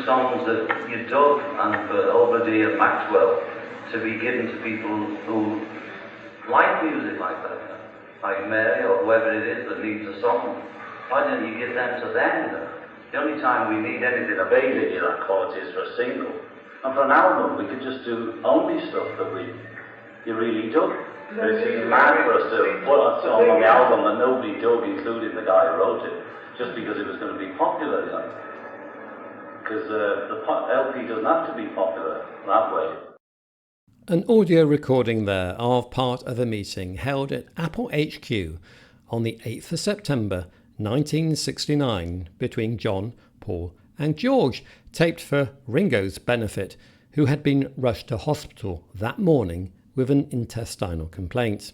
songs that you dug and for Oberdy and Maxwell to be given to people who like music like that, like Mary or whoever it is that needs a song. Why don't you give them to them? The only time we need anything of Bailey that quality is for a single. And for an album, we could just do only stuff that you really dug. It seems mad for us to put a song on the album that nobody dug, including the guy who wrote it, just because it was going to be popular, you know. Because the LP doesn't have to be popular that way. An audio recording there of part of a meeting held at Apple HQ on the 8th of September 1969 between John, Paul and George, taped for Ringo's benefit, who had been rushed to hospital that morning with an intestinal complaint.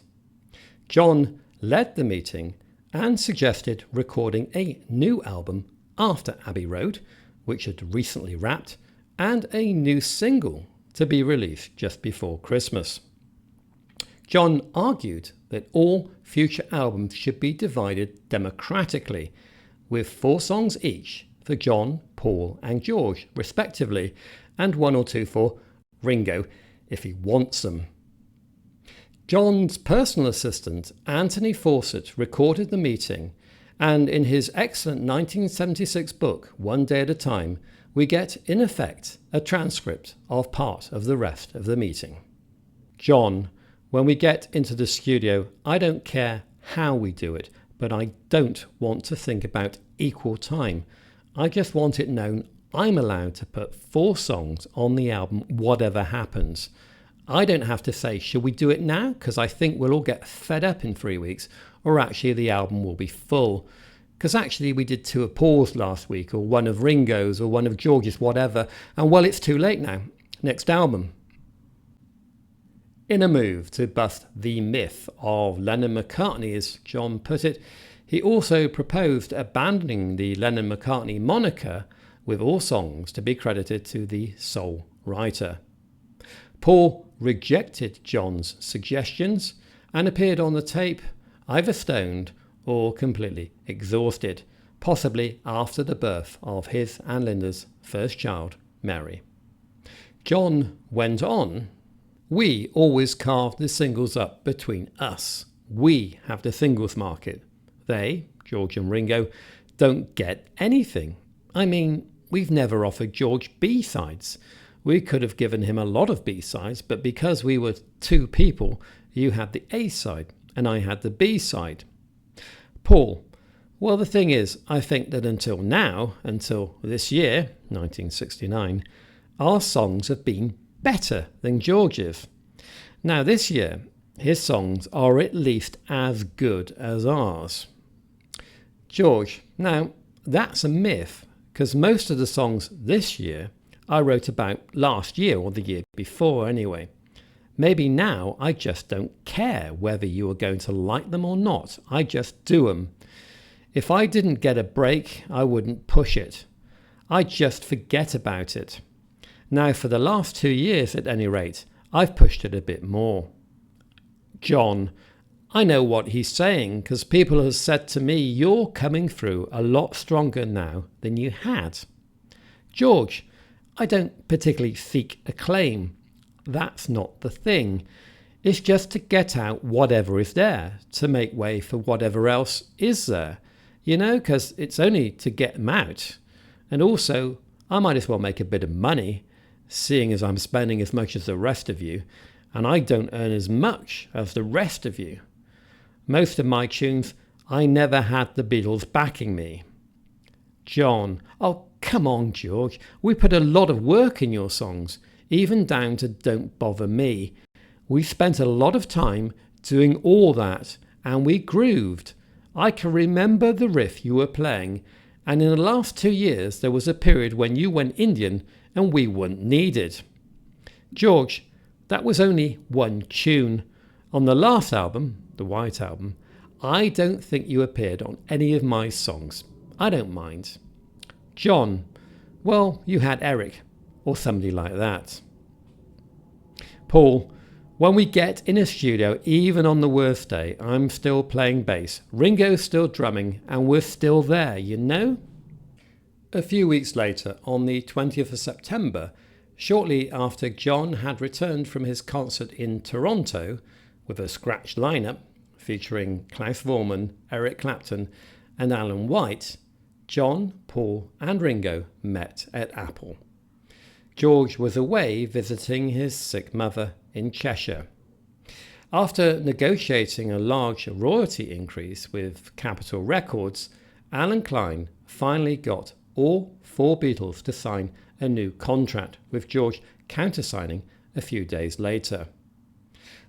John led the meeting and suggested recording a new album after Abbey Road, which had recently wrapped, and a new single to be released just before Christmas. John argued that all future albums should be divided democratically, with 4 songs each for John, Paul and George respectively, and 1 or 2 for Ringo if he wants them. John's personal assistant Anthony Fawcett recorded the meeting, and in his excellent 1976 book One Day at a Time, we get in effect a transcript of part of the rest of the meeting. John: when we get into the studio, I don't care how we do it, but I don't want to think about equal time. I just want it known I'm allowed to put 4 songs on the album whatever happens. I don't have to say, should we do it now? Because I think we'll all get fed up in 3 weeks, or actually the album will be full. Because actually we did 2 of Paul's last week, or 1 of Ringo's, or 1 of George's, whatever, and well, it's too late now. Next album. In a move to bust the myth of Lennon-McCartney, as John put it, he also proposed abandoning the Lennon-McCartney moniker, with all songs to be credited to the sole writer. Paul rejected John's suggestions and appeared on the tape either stoned or completely exhausted, possibly after the birth of his and Linda's first child, Mary. John went on: we always carve the singles up between us. We have the singles market. They, George and Ringo, don't get anything. I mean, we've never offered George B-sides. We could have given him a lot of B-sides, but because we were 2 people, you had the A-side and I had the B-side. Paul: well, the thing is, I think that until now, until this year, 1969, our songs have been better than George's. Now this year, his songs are at least as good as ours. George: now that's a myth, because most of the songs this year I wrote about last year, or the year before anyway. Maybe now I just don't care whether you are going to like them or not. I just do them. If I didn't get a break, I wouldn't push it. I just forget about it. Now for the last 2 years at any rate, I've pushed it a bit more. John: I know what he's saying, because people have said to me you're coming through a lot stronger now than you had. George: I don't particularly seek acclaim. That's not the thing. It's just to get out whatever is there, to make way for whatever else is there. You know, because it's only to get them out. And also, I might as well make a bit of money, seeing as I'm spending as much as the rest of you, and I don't earn as much as the rest of you. Most of my tunes, I never had the Beatles backing me. John: oh, come on, George. We put a lot of work in your songs, even down to Don't Bother Me. We spent a lot of time doing all that, and we grooved. I can remember the riff you were playing, and in the last 2 years there was a period when you went Indian and we weren't needed. George: that was only 1 tune. On the last album, the White Album, I don't think you appeared on any of my songs. I don't mind. John: well, you had Eric, or somebody like that. Paul: when we get in a studio, even on the worst day, I'm still playing bass, Ringo's still drumming, and we're still there, you know? A few weeks later, on the 20th of September, shortly after John had returned from his concert in Toronto with a scratch lineup featuring Klaus Voormann, Eric Clapton and Alan White, John, Paul and Ringo met at Apple. George was away visiting his sick mother in Cheshire. After negotiating a large royalty increase with Capitol Records, Alan Klein finally got all four Beatles to sign a new contract, with George countersigning a few days later.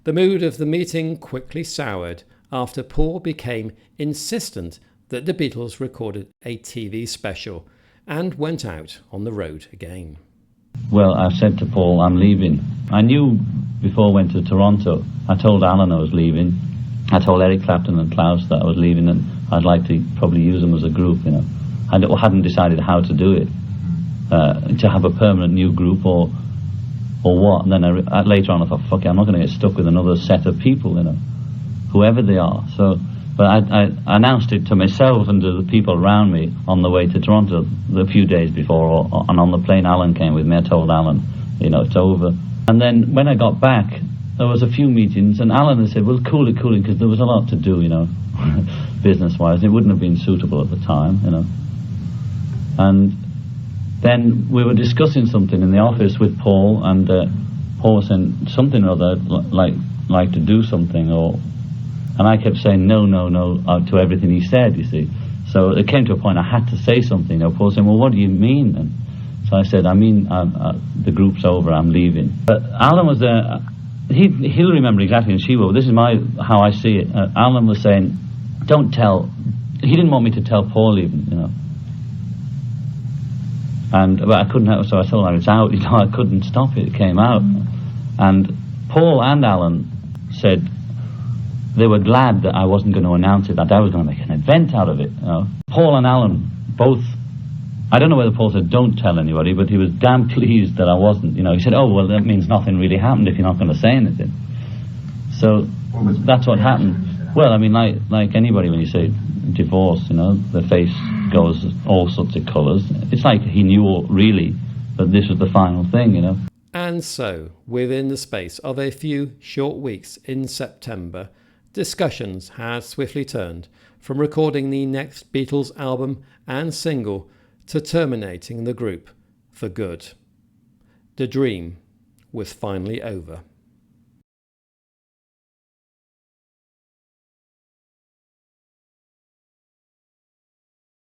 The mood of the meeting quickly soured after Paul became insistent that the Beatles recorded a TV special and went out on the road again. Well, I said to Paul, I'm leaving. I knew before I went to Toronto, I told Alan I was leaving. I told Eric Clapton and Klaus that I was leaving and I'd like to probably use them as a group, you know. I hadn't decided how to do it, to have a permanent new group or what. And then later on I thought, fuck it, I'm not going to get stuck with another set of people, you know, whoever they are. So, but I announced it to myself and to the people around me on the way to Toronto a few days before, and on the plane Alan came with me. I told Alan, you know, it's over. And then when I got back, there was a few meetings, and Alan had said, well, cool it, because there was a lot to do, you know, business-wise. It wouldn't have been suitable at the time, you know. And then we were discussing something in the office with Paul, and Paul was saying something or other, like to do something, and I kept saying no to everything he said, you see. So it came to a point I had to say something. You know, Paul said, well, what do you mean? And so I said, I mean, the group's over, I'm leaving. But Alan was there. He'll remember exactly, and she will. This is how I see it. Alan was saying, don't tell. He didn't want me to tell Paul even, you know. But I couldn't help, so I told her it's out, you know, I couldn't stop it, it came out. And Paul and Alan said they were glad that I wasn't going to announce it, that I was going to make an event out of it, you know. Paul and Alan both, I don't know whether Paul said don't tell anybody, but he was damn pleased that I wasn't, you know. He said, oh, well, that means nothing really happened if you're not going to say anything. So that's what happened. Well, I mean, like anybody, when you say divorce, you know, the face goes all sorts of colours. It's like he knew really that this was the final thing, you know. And so, within the space of a few short weeks in September, discussions had swiftly turned from recording the next Beatles album and single to terminating the group for good. The dream was finally over.